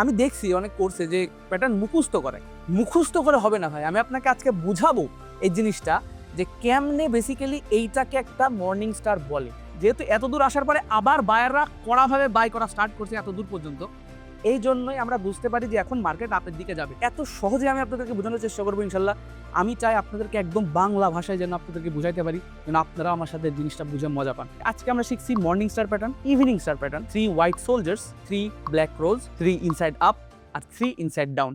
আমি দেখছি অনেক কোর্সে যে প্যাটার্ন মুখস্থ করে হবে না ভাই। আমি আপনাকে আজকে বুঝাবো এই জিনিসটা যে কেমনে বেসিক্যালি এইটাকে একটা মর্নিং স্টার বলে। যেহেতু এত দূর আসার পরে আবার বায়াররা কড়াভাবে বাই করা স্টার্ট করছে এত দূর পর্যন্ত, এই জন্যই আমরা বুঝতে পারি যে এখন মার্কেট আপের দিকে যাবে। এত সহজে আমি আপনাদেরকে বোঝানোর চেষ্টা করবো ইনশাল্লাহ। আমি চাই আপনাদেরকে একদম বাংলা ভাষায় যেন আপনাদেরকে বুঝাইতে পারি, যেন আপনারা আমার সাথে জিনিসটা বুঝে মজা পান। আজকে আমরা শিখছি morning star pattern, evening star pattern, 3 white soldiers, 3 black crows, 3 inside up আর 3 ইনসাইড ডাউন।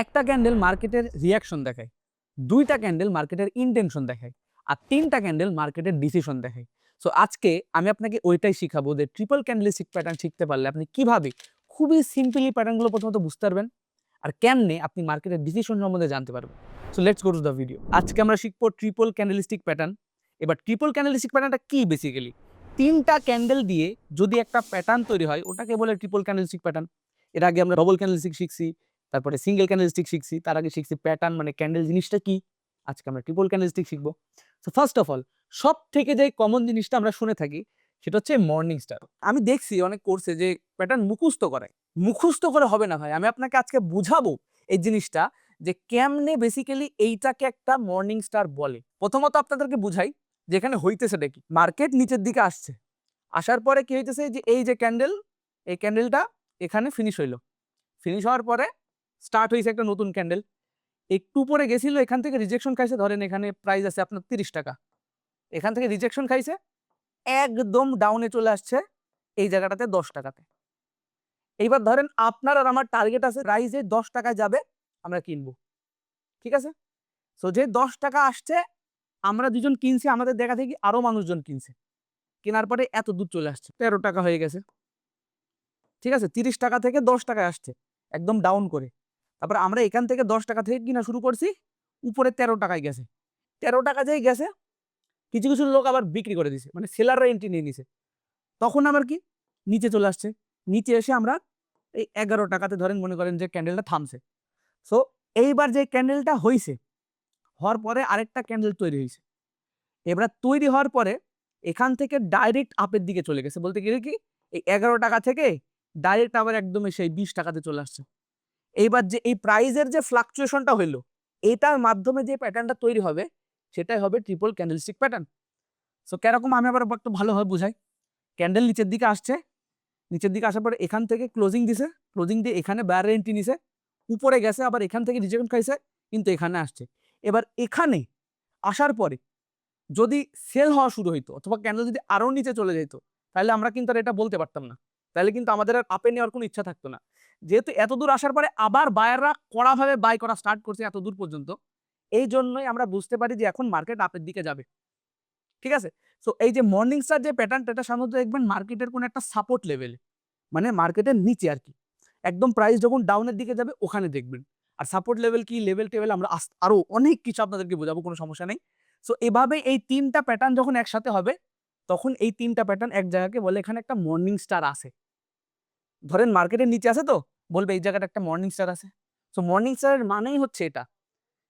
একটা ক্যান্ডেল মার্কেটের রিয়াকশন দেখায়, দুইটা ক্যান্ডেল মার্কেটের ইন্টেনশন দেখায়, আর তিনটা ক্যান্ডেল মার্কেটের ডিসিশন দেখায়। সো আজকে আমি আপনাকে ওইটাই শিখাবো যে ট্রিপল ক্যান্ডেলস্টিক প্যাটার্ন শিখতে পারলে আপনি কিভাবে খুবই সিম্পলি প্যাটার্নগুলো প্রথমত বুঝতে পারবেন, আর কেমনে আপনি মার্কেটের ডিসিশন সম্বন্ধে জানতে পারবেন। So let's go to the video. আজকে আমরা শিখবো ট্রিপল ক্যান্ডেলস্টিক প্যাটার্ন। এবার ট্রিপল ক্যান্ডেলস্টিক প্যাটার্নটা কি? বেসিক্যালি তিনটা ক্যান্ডেল দিয়ে যদি একটা প্যাটার্ন তৈরি হয় ওটাকে বলে ট্রিপল ক্যান্ডেলস্টিক প্যাটার্ন। এর আগে আমরা ডবল ক্যান্ডেলস্টিক শিখছি, তারপরে সিঙ্গেল ক্যান্ডেলস্টিক শিখছি, তার আগে শিখছি প্যাটার্ন মানে ক্যান্ডেল জিনিসটা কি। আজকে আমরা ট্রিপল ক্যান্ডেলস্টিক শিখবো। সো ফার্স্ট অফ অল সব থেকে যে কমন জিনিসটা আমরা শুনে থাকি সেটা হচ্ছে মর্নিং স্টার। আমি দেখছি অনেক কোর্সে যে প্যাটার্ন মুখস্থ করে হবে না ভাই। আমি আপনাকে আজকে বুঝাবো এই জিনিসটা যে কেমনে বেসিক্যালি এইটাকে একটা মর্নিং স্টার বলে। প্রথমত আপনাদেরকে বুঝাই যে এখানে হইতেছেটা কি। মার্কেট নিচের দিকে আসছে, আসার পরে কি হইতেছে যে এই যে ক্যান্ডেল, এই ক্যান্ডেলটা এখানে ফিনিশ হইলো, ফিনিশ হওয়ার পরে স্টার্ট হয়েছে একটা নতুন ক্যান্ডেল। একটু পরে গেছিল, এখান থেকে রিজেকশন খাইছে। ধরেন এখানে প্রাইস আছে আপনার 30 টাকা, এখান থেকে রিজেকশন খাইছে, একদম ডাউনে চলে আসছে এই জায়গাটাতে 10 টাকাতে। এইবার ধরেন আপনার আর আমার টার্গেট আছে প্রাইসে 10 টাকায় যাবে, আমরা কিনবো, ঠিক আছে। সো যে 10 টাকা আসছে, আমরা দুজন কিনছি, আমাদের দেখা থেকে আরো মানুষজন কিনছে, কেনার পরে এত দূর চলে আসছে, 13 টাকা হয়ে গেছে, ঠিক আছে। 30 টাকা থেকে 10 টাকায় আসছে একদম ডাউন করে। তারপর আমরা এখান থেকে 10 টাকা থেকে কিনা শুরু করছি, উপরে 13 টাকায় গেছে। 13 টাকা যেই গেছে, কিছু কিছু লোক আবার বিক্রি করে দিছে, মানে সেলাররা এন্ট্রি নিয়ে নিছে। তখন আবার কি নিচে চলে আসছে, নিচে এসে আমরা এই 11 টাকাতে ধরেন মনে করেন যে ক্যান্ডেলটা থামছে। সো এইবার যে ক্যান্ডেলটা হয়েছে, হওয়ার পরে আরেকটা ক্যান্ডেল তৈরি হয়েছে। এবার তৈরি হওয়ার পরে এখান থেকে ডাইরেক্ট আপের দিকে চলে গেছে, বলতে গেলে কি এই 11 টাকা থেকে ডাইরেক্ট আবার একদম সেই 20 টাকাতে চলে আসছে। এইবার যে এই প্রাইজের যে ফ্লাকচুয়েশনটা হইলো, এটার মাধ্যমে যে প্যাটার্নটা তৈরি হবে সেটাই হবে ট্রিপল ক্যান্ডেলস্টিক প্যাটার্ন। সো কেরকম আমি আবার একটু ভালোভাবে বুঝাই। ক্যান্ডেল নিচের দিকে আসছে, নিচের দিকে আসার পরে এখান থেকে ক্লোজিং দিছে, ক্লোজিং দিয়ে এখানে বায়ার এন্ট্রি নিছে, উপরে গেছে, আবার এখান থেকে রিজেকশন খাইছে, কিন্তু এখানে আসছে। এবার এখানে আসার পরে যদি সেল হওয়া শুরু হইতো অথবা ক্যান্ডেল যদি আরো নিচে চলে যেত, তাহলে আমরা কিন্তু আর এটা বলতে পারতাম না, তাহলে কিন্তু আমাদের আর আপে নেওয়ার কোনো ইচ্ছা থাকতো না। যেহেতু এত দূর আসার পরে আবার বায়াররা কড়াভাবে বাই করা স্টার্ট করছে এত দূর পর্যন্ত, এই জন্যই আমরা বুঝতে পারি যে এখন মার্কেট আপের দিকে যাবে, ঠিক আছে। সো এই যে মর্নিং স্টার যে প্যাটার্নটা, এটা সাধারণত দেখবেন মার্কেটের কোনো একটা সাপোর্ট লেভেলে, মানে মার্কেটের নিচে আর কি, একদম প্রাইস যখন ডাউনের দিকে যাবে ওখানে দেখবেন। আর সাপোর্ট লেভেল কি, লেভেল টেভেল আমরা আরো অনেক কিছু আপনাদেরকে বোঝাবো, কোনো সমস্যা নেই। সো এভাবে এই তিনটা প্যাটার্ন যখন একসাথে হবে, তখন এই তিনটা প্যাটার্ন এক জায়গাকে বলে এখানে একটা মর্নিং স্টার আছে। ধরেন মার্কেটের নিচে আছে, তো বলবে এই জায়গাটা একটা মর্নিং স্টার আছে। সো মর্নিং স্টারের মানেই হচ্ছে এটা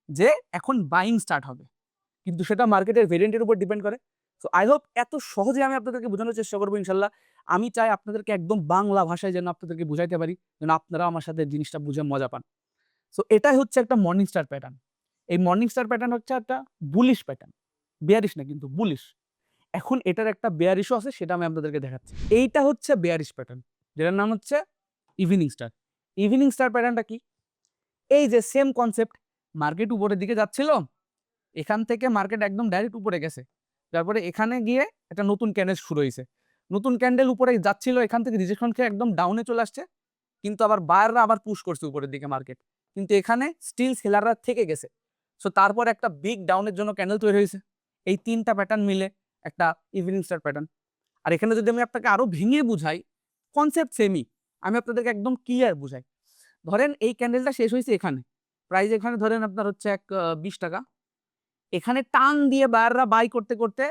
যে এখন বাইং স্টার্ট হবে, কিন্তু সেটা মার্কেটের ভেরিয়েন্টের উপর ডিপেন্ড করে। সো আই হোপ এত সহজে আমি আপনাদেরকে বোঝানোর চেষ্টা করবো ইনশাল্লাহ। আমি চাই আপনাদেরকে একদম বাংলা ভাষায় যেন আপনাদেরকে বুঝাইতে পারি, যেন আপনারা আমার সাথে জিনিসটা বুঝে মজা পান। সো এটাই হচ্ছে একটা মর্নিং স্টার প্যাটার্ন। এই মর্নিং স্টার প্যাটার্ন হচ্ছে একটা বুলিশ প্যাটার্ন, বেয়ারিশ না কিন্তু বুলিশ। এখন এটার একটা বেয়ারিশও আছে, সেটা আমি আপনাদেরকে দেখাচ্ছি। এইটা হচ্ছে বেয়ারিশ প্যাটার্ন, যেটার নাম হচ্ছে ইভিনিং স্টার। ইভিনিং স্টার প্যাটার্নটা কি? এই যে সেম কনসেপ্ট, মার্কেট উপরের দিকে যাচ্ছিল, এখান থেকে মার্কেট একদম ডাইরেক্ট উপরে গেছে, তারপরে এখানে গিয়ে একটা নতুন ক্যান্ডেল শুরু হয়েছে, নতুন ক্যান্ডেল উপরে যাচ্ছিল, এখান থেকে রিজেকশন খেয়ে একদম ডাউনে চলে আসছে, কিন্তু আবার বায়াররা আবার পুশ করছে উপরের দিকে মার্কেট, কিন্তু এখানে স্টিল সেলাররা থেকে গেছে। সো তারপর একটা বিগ ডাউনের জন্য ক্যান্ডেল তৈরি হয়েছে। এই তিনটা প্যাটার্ন মিলে একটা ইভিনিং স্টার প্যাটার্ন। আর এখানে যদি আমি আপনাকে আরো ভেঙে বুঝাই, কনসেপ্ট সেমই, আমি আপনাদেরকে একদম ক্লিয়ার বুঝাই। ধরেন এই ক্যান্ডেলটা শেষ হয়েছে এখানে, প্রাইস এখানে ধরেন আপনার হচ্ছে 20 টাকা, এখানে টান দিয়ে বায়াররা বাই করতে করতে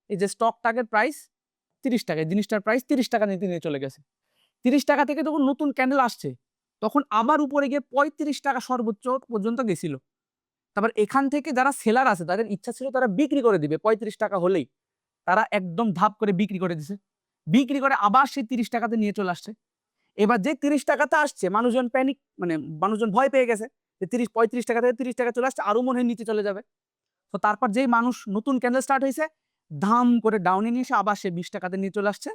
এই যে স্টক টার্গেট প্রাইস 30 টাকা, জিনিসটার প্রাইস 30 টাকা নিতে নিয়ে চলে গেছে। 30 টাকা থেকে যখন নতুন ক্যান্ডেল আসছে, তখন আবার উপরে গিয়ে 35 টাকা সর্বোচ্চ পর্যন্ত গেছিল। তারপর এখান থেকে যারা সেলার আছে, তাদের ইচ্ছা ছিল তারা বিক্রি করে দিবে 35 টাকা হলেই, তারা একদম ধাপ করে বিক্রি করে দিছে, বিক্রি করে আবার সেই 30 টাকাতে নিয়ে চলে আসছে। এবার যে 30 টাকাতে আসছে মানুষজন প্যানিক, মানে মানুষজন ভয় পেয়ে গেছে যে 35 টাকা থেকে 30 টাকা চলে আসছে, আরো মনে হয় নিচে চলে যাবে। তো তারপর যেই মানুষ নতুন ক্যান্ডেল স্টার্ট হয়েছে, ধাম করে ডাউনে নিয়ে এসে আবার সে 20 টাকাতে নিয়ে চলে আসছে।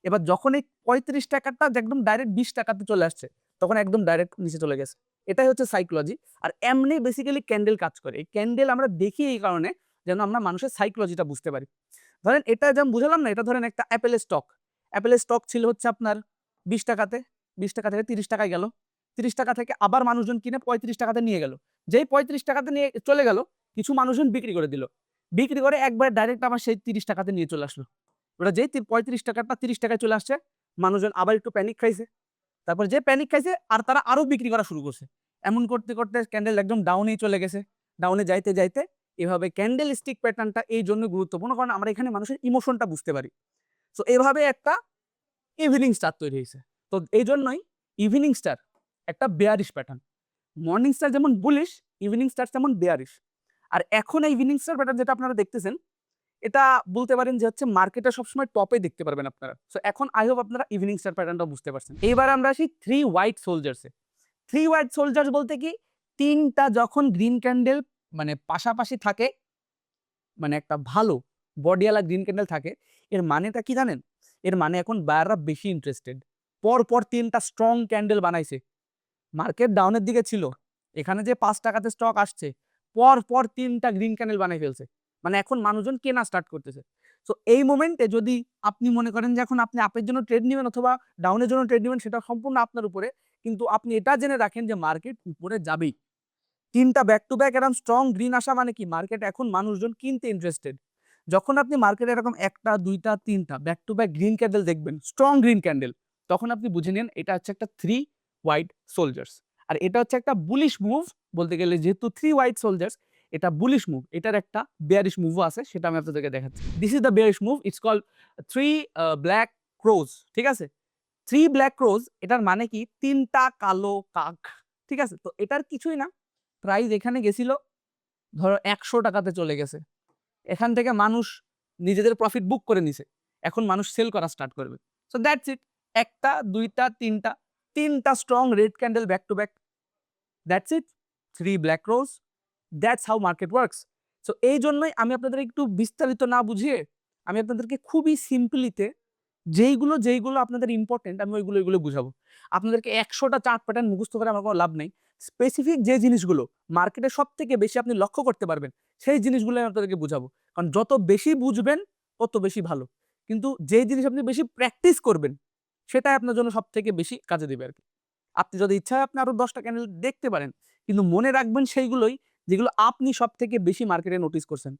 এবার যখন এই 35 টাকাটা একদম ডাইরেক্ট 20 টাকাতে চলে আসছে, তখন একদম ডাইরেক্ট নিচে চলে গেছে। এটাই হচ্ছে সাইকোলজি। আর এমনি বেসিক্যালি ক্যান্ডেল কাজ করে। এই ক্যান্ডেল আমরা দেখি এই কারণে যেন আমরা মানুষের সাইকোলজিটা বুঝতে পারি। ধরেন এটা যেমন বুঝালাম না, এটা ধরেন একটা অ্যাপেলের স্টক। অ্যাপেলের স্টক ছিল হচ্ছে আপনার 20 টাকাতে, 20 টাকা থেকে 30 টাকায় গেল। 30 টাকা থেকে আবার মানুষজন কিনে 35 টাকাতে নিয়ে গেল। যেই 35 টাকাতে নিয়ে চলে গেল, কিছু মানুষজন বিক্রি করে দিল। বিক্রি করে একবার ডাইরেক্ট আবার সেই 30 টাকাতে নিয়ে চলে আসলো। ওটা যেই 35 টাকাটা 30 টাকায় চলে আসছে, মানুষজন আবার একটু প্যানিক খাইছে। তারপর যে প্যানিক খাইছে আর তারা আরো বিক্রি করা শুরু করছে। এমন করতে করতে ক্যান্ডেল একদম ডাউনেই চলে গেছে। ডাউনে যাইতে যাইতে এভাবে ক্যান্ডেল স্টিক প্যাটার্নটা এই জন্য গুরুত্বপূর্ণ, কারণ আমরা এখানে মানুষের ইমোশনটা বুঝতে পারি। সো এভাবে একটা ইভিনিং স্টার তৈরি হয়েছে। তো এই জন্যই ইভিনিং স্টার একটা বেয়ারিশ প্যাটার্ন। মর্নিং স্টার যেমন বুলিশ, ইভিনিং স্টার যেমন বেয়ারিশ। আর এখন এই ইভিনিং স্টার প্যাটার্ন যেটা আপনারা দেখতেছেন, এটা বলতে পারেন যে হচ্ছে মার্কেটে সবসময় টপে দেখতে পারবেন আপনারা। সো এখন আই হোপ আপনারা ইভিনিং স্টার প্যাটার্নটা বুঝতে পারছেন। এইবার আমরা আসি 3 হোয়াইট সোলজার্সে। 3 হোয়াইট সোলজার্স বলতে কি, 3টা যখন গ্রিন ক্যান্ডেল মানে পাশাপাশি থাকে, মানে একটা ভালো বডিওয়ালা গ্রিন ক্যান্ডেল থাকে, এর মানেটা কি জানেন? এর মানে এখন বায়াররা বেশি ইন্টারেস্টেড। পর 3টা স্ট্রং ক্যান্ডেল বানাইছে। মার্কেট ডাউনের দিকে ছিল, এখানে যে 5 টাকাতে স্টক আসছে, পর 3টা গ্রিন ক্যান্ডেল বানাই ফেলছে। মানে এখন মানুষজন কেনা স্টার্ট করতেছে। সো এই মোমেন্টে যদি আপনি মনে করেন যে এখন আপনি আপের জন্য ট্রেড নেবেন অথবা ডাউনের জন্য ট্রেড নেবেন, সেটা সম্পূর্ণ আপনার উপরে। কিন্তু আপনি এটা জেনে রাখেন যে মার্কেট উপরে যাবেই। 3টা ব্যাক টু ব্যাক এরকম স্ট্রং গ্রিন আসা মানে কি, মার্কেট এখন মানুষজন কিনতে ইন্টারেস্টেড। যখন আপনি মার্কেটে এরকম 1টা 2টা 3টা back to back green candle দেখবেন, স্ট্রং গ্রিন ক্যান্ডেল, তখন আপনি বুঝে নেন এটা হচ্ছে একটা 3 হোয়াইট সোলজার্স। আর এটা হচ্ছে একটা বুলিশ মুভ বলতে গেলে, যেহেতু 3 হোয়াইট সোলজার্স, এটা বুলিশ মুভ। এটার একটা বেয়ারিশ মুভও আছে, সেটা আমি আপনাদেরকে দেখাচ্ছি। This is the bearish move, it's called 3 black crows. ঠিক আছে, 3 ব্ল্যাক ক্রোজ এটার মানে কি, 3টা কালো কাক। ঠিক আছে, তো এটার কিছুই না, প্রাইস এখানে গেছিল ধরো 100 টাকাতে চলে গেছে। এখান থেকে মানুষ নিজেদের প্রফিট বুক করে নিছে। এখন মানুষ সেল করা স্টার্ট করবে। So that's it. 1টা 2টা 3টা strong red candle back to back. That's it. 3 black rose. That's how market works. So এই জন্যই আমি আপনাদের একটু বিস্তারিত না বুঝিয়ে আমি আপনাদেরকে খুবই সিম্পলিতে যেইগুলো আপনাদের ইম্পর্টেন্ট আমি ওইগুলো বুঝাবো। আপনাদেরকে 100টা চার্ট প্যাটার্ন মুখস্থ করে আমার কোনো লাভ নেই। স্পেসিফিক যে জিনিসগুলো মার্কেটে সবথেকে বেশি আপনি লক্ষ্য করতে পারবেন, সেই জিনিসগুলো আমি আপনাদেরকে বুঝাবো। কারণ যত বেশি বুঝবেন তত বেশি ভালো। কিন্তু যে জিনিস আপনি বেশি প্র্যাকটিস করবেন, সেটাই আপনার জন্য সবথেকে বেশি কাজে দিবে আরকি। আপনি যদি ইচ্ছা হয় আপনি আরো 10টা ক্যান্ডেল দেখতে পারেন। কিন্তু মনে রাখবেন সেইগুলোই যেগুলো আপনি সবথেকে বেশি মার্কেটে নোটিস করছেন।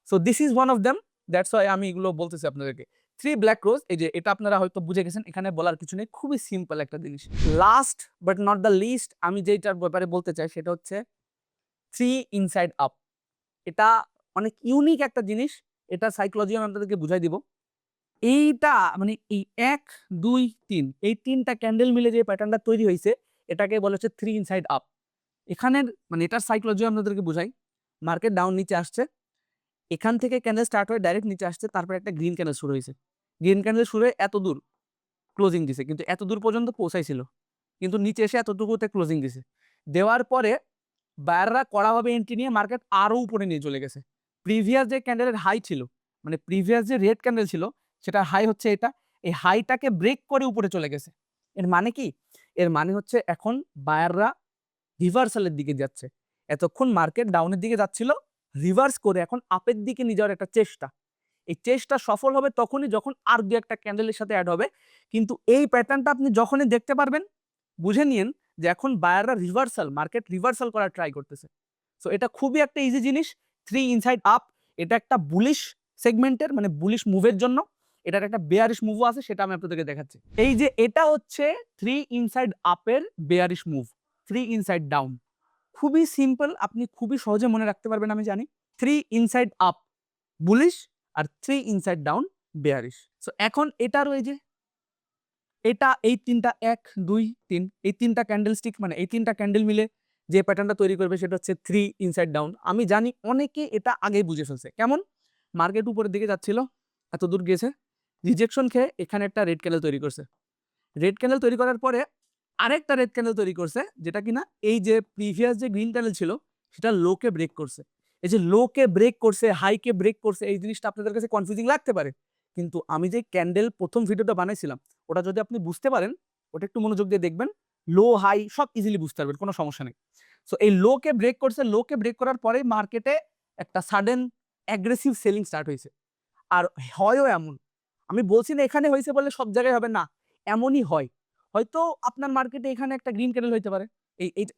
So this is one of them. That's why আমি এগুলো বলতেছি আপনাদেরকে। 3 ব্ল্যাক রোজ, এই যে এটা আপনারা হয়তো বুঝে গেছেন, এখানে বলার কিছু নেই, খুবই সিম্পল একটা জিনিস। Last but not the least আমি যেটার ব্যাপারে বলতে চাই সেটা হচ্ছে 3 ইনসাইড আপ। এটা অনেক ইউনিক একটা জিনিস। এটা সাইকোলজি আমি আপনাদেরকে বুঝাই দিব। এইটা মানে এই 1 2 3 এই 3টা ক্যান্ডেল মিলে যে প্যাটার্নটা তৈরি হইছে, এটাকে বলা হচ্ছে 3 ইনসাইড আপ। এখানের মানে এটার সাইকোলজি আপনাদেরকে বুঝাই। মার্কেট ডাউন নিচে আসছে, এখান থেকে ক্যান্ডেল স্টার্ট হয়ে ডাইরেক্ট নিচে আসছে, তারপর একটা গ্রিন ক্যান্ডেল শুরু হয়েছে। গ্রিন ক্যান্ডেল শুরু হয়ে এত দূর ক্লোজিং দিছে, কিন্তু এত দূর পর্যন্ত পৌঁছাইছিল, কিন্তু নিচে এসে এতটুকুতে ক্লোজিং দিছে। দেওয়ার পরে বায়াররা কড়াভাবে এন্ট্রি নিয়ে মার্কেট আরো উপরে নিয়ে চলে গেছে। প্রিভিয়াস যে ক্যান্ডেলের হাই ছিল, মানে প্রিভিয়াস যে রেড ক্যান্ডেল ছিল, সেটার হাই হচ্ছে এটা। এই হাইটাকে ব্রেক করে উপরে চলে গেছে। এর মানে কি? এর মানে হচ্ছে এখন বায়াররা রিভার্সালের দিকে যাচ্ছে। এতক্ষণ মার্কেট ডাউনের দিকে যাচ্ছিল, রিভার্স করে এখন আপের দিকে নিয়ে যাওয়ার একটা চেষ্টা। এই চেষ্টা সফল হবে তখনই যখন আর 2-একটা ক্যান্ডেলের সাথে অ্যাড হবে। কিন্তু এই প্যাটার্নটা আপনি যখনই দেখতে পারবেন, বুঝে নিয়েন যে এখন বায়াররা মার্কেট রিভার্সাল করার ট্রাই করতেছে। সো এটা খুবই একটা ইজি জিনিস। 3 ইনসাইড আপ, এটা একটা বুলিশ সেগমেন্টের মানে বুলিশ মুভের জন্য। এটার একটা বেয়ারিশ মুভও আছে, সেটা আমি আপনাদেরকে দেখাচ্ছি। এই যে এটা হচ্ছে 3 ইনসাইড আপের বেয়ারিশ মুভ, 3 ইনসাইড ডাউন। খুবই সিম্পল, আপনি খুবই সহজে মনে রাখতে পারবেন আমি জানি। 3 ইনসাইড আপ বুলিশ আর 3 ইনসাইড ডাউন বেয়ারিশ। সো এখন এটার ওই যে এটা এই 3টা 1 2 3 এই 3টা ক্যান্ডেল স্টিক মানে এই 3টা ক্যান্ডেল মিলে যে প্যাটার্নটা তৈরি করবে সেটা হচ্ছে 3 ইনসাইড ডাউন। আমি জানি অনেকে এটা আগেই বুঝে ফেলছে। কেমন? মার্কেট উপরের দিকে যাচ্ছিল, এত দূর গিয়েছে, রিজেকশন খেয়ে এখানে একটা রেড ক্যান্ডেল তৈরি করছে। রেড ক্যান্ডেল তৈরি করার পরে আরেকটা রেড ক্যান্ডেল তৈরি করছে, যেটা কিনা এই যে প্রিভিয়াস যে গ্রিন ক্যান্ডেল ছিল সেটা লোকে ব্রেক করছে। এই যে লোকে ব্রেক করছে, হাইকে ব্রেক করছে, এই জিনিসটা আপনাদের কাছে কনফিউজিং লাগতে পারে, কিন্তু আমি যে ক্যান্ডেল প্রথম ভিডিওটা বানাইছিলাম ওটা যদি আপনি বুঝতে পারেন, ওটা একটু মনোযোগ দিয়ে দেখবেন, লো হাই সব ইজিলি বুঝতে পারবেন, কোনো সমস্যা নেই। সো এই লোকে ব্রেক করছে, লোকে ব্রেক করার পরে মার্কেটে একটা সাডেন অ্যাগ্রেসিভ সেলিং স্টার্ট হয়েছে। আর হয়ও এমন, আমি বলছি না এখানে হয়েছে বলে সব জায়গায় হবে না, এমনই হয়। হয়তো আপনার মার্কেটে এখানে একটা গ্রিন ক্যান্ডেল হইতে পারে,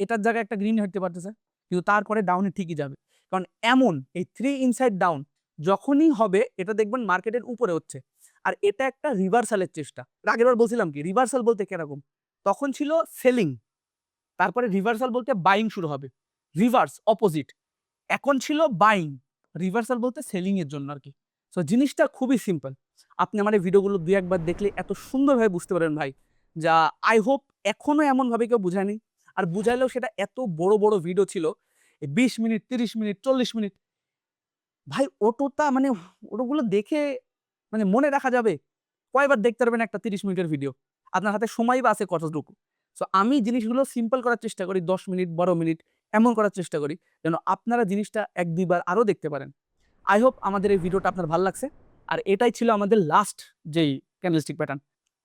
এটার জায়গায় একটা গ্রিন হইতে পারতেছে, কিন্তু তারপরে ডাউনে ঠিকই যাবে। কারণ এমন এই 3 ইনসাইড ডাউন যখনই হবে এটা দেখবেন মার্কেটের উপরে হচ্ছে, আর এটা একটা রিভার্সালের চেষ্টা। আগের বার বলছিলাম কি রিভার্সাল বলতে কিরকম, তখন ছিল সেলিং, তারপরে রিভার্সাল বলতে বাইং শুরু হবে, রিভার্স অপোজিট। এখন ছিল বাইং, রিভার্সাল বলতে সেলিং এর জন্য আর কি। সো জিনিসটা খুবই সিম্পল, আপনি আমার এই ভিডিওগুলো দুই একবার দেখলে এত সুন্দরভাবে বুঝতে পারেন ভাই, যা আই হোপ এখনো এমন ভাবে কেউ বুঝায়নি। আর বুঝাইলেও সেটা এত বড় বড় ভিডিও ছিল, 20 মিনিট 30 মিনিট 40 মিনিট, ভাই অটোটা মানে ওগুলো দেখে মানে মনে রাখা যাবে? কয়বার দেখতে পারবেন একটা 30 মিনিটের ভিডিও? আপনার হাতে সময় বা আছে কতটুকু? সো আমি জিনিসগুলো সিম্পল করার চেষ্টা করি, 10 মিনিট 12 মিনিট এমন করার চেষ্টা করি যেন আপনারা জিনিসটা 1-2 বার আরো দেখতে পারেন। আই হোপ আমাদের এই ভিডিওটা আপনার ভালো লাগছে। আর এটাই ছিল আমাদের লাস্ট যেই ক্যান্ডেলস্টিক প্যাটার্ন।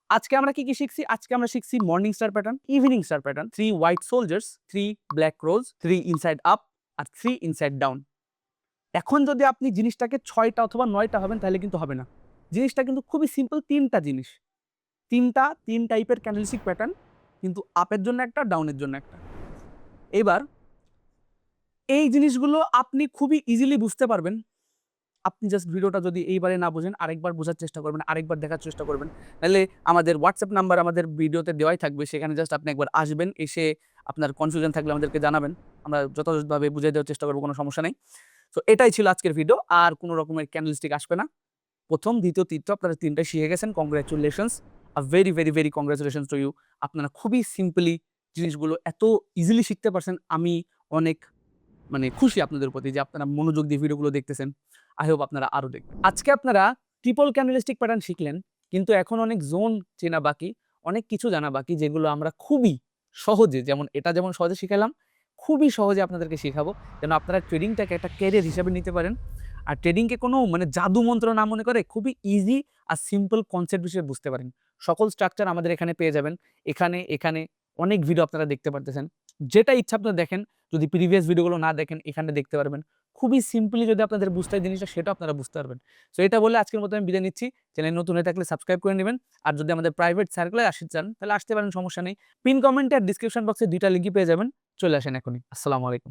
আজকে আমরা কি শিখছি? আজকে আমরা শিখছি morning star pattern, evening star pattern, 3 white soldiers, 3 black crows, 3 inside up আর 3 ইনসাইড ডাউন। এখন যদি আপনি জিনিসটাকে 6টা অথবা 9টা ভাবেন তাহলে কিন্তু হবে না। জিনিসটা কিন্তু খুবই সিম্পল, 3টা জিনিস। 3 টাইপের ক্যান্ডেলস্টিক প্যাটার্ন, কিন্তু আপের জন্য একটা, ডাউনের জন্য একটা। এবার এই জিনিসগুলো আপনি খুবই ইজিলি বুঝতে পারবেন। আপনি জাস্ট ভিডিওটা যদি এইবারে না বোঝেন আরেকবার বোঝার চেষ্টা করবেন, আরেকবার দেখার চেষ্টা করবেন। নাহলে আমাদের WhatsApp নাম্বার আমাদের ভিডিওতে দেওয়াই থাকবে। সেখানে জাস্ট আপনি একবার আসবেন, এসে আপনার কনফিউশন থাকলে আমাদেরকে জানাবেন। আমরা যথাযথভাবে বুঝিয়ে দেওয়ার চেষ্টা করব, কোনো সমস্যা নেই। সো এটাই ছিল আজকের ভিডিও। আর কোনো রকমের ক্যান্ডেলস্টিক আসবে না। ১ম, ২য়, ৩য় আপনারা ৩টাই শিখে গেছেন। Congratulations. Very, very, very congratulations to you. আপনারা খুবই সিম্পলি জিনিসগুলো এত ইজিলি শিখতে পারছেন। আমি অনেক মানে খুশি আপনাদের প্রতি যে আপনারা মনোযোগ দিয়ে ভিডিওগুলো দেখতেছেন। আই হোপ আপনারা আরো দেখবেন। আজকে আপনারা ট্রিপল ক্যান্ডেলস্টিক প্যাটার্ন শিখলেন, কিন্তু এখন অনেক জোন চেনা বাকি, অনেক কিছু জানা বাকি, যেগুলো আমরা খুবই সহজে, যেমন এটা যেমন সহজে শিখালাম, খুবই সহজে আপনাদেরকে শেখাবো যেন আপনারা ট্রেডিংটাকে একটা ক্যারিয়ার হিসেবে নিতে পারেন। আর ট্রেডিংকে কোনো মানে জাদু মন্ত্র না মনে করে খুবই ইজি আর সিম্পল কনসেপ্ট হিসেবে বুঝতে পারেন। সকল স্ট্রাকচার আমাদের এখানে পেয়ে যাবেন। এখানে অনেক ভিডিও আপনারা দেখতে পারতেছেন। যেটা ইচ্ছা আপনারা দেখেন। যদি প্রিভিয়াস ভিডিওগুলো না দেখেন এখানে দেখতে পারবেন। খুবই সিম্পলি যদি আপনাদের বুঝতে হয় জিনিসটা, সেটা আপনারা বুঝতে পারবেন। সো এটা বলে আজকের মতো আমি বিদায় নিচ্ছি। চ্যানেল নতুন হয়ে থাকলে সাবস্ক্রাইব করে নেবেন। আর যদি আমাদের প্রাইভেট সার্কেলে আসতে চান তাহলে আসতে পারেন, সমস্যা নেই। পিন কমেন্টে আর ডিসক্রিপশন বক্সে 2টা লিঙ্কই পেয়ে যাবেন। চলে আসেন এখনই। আসসালামু আলাইকুম।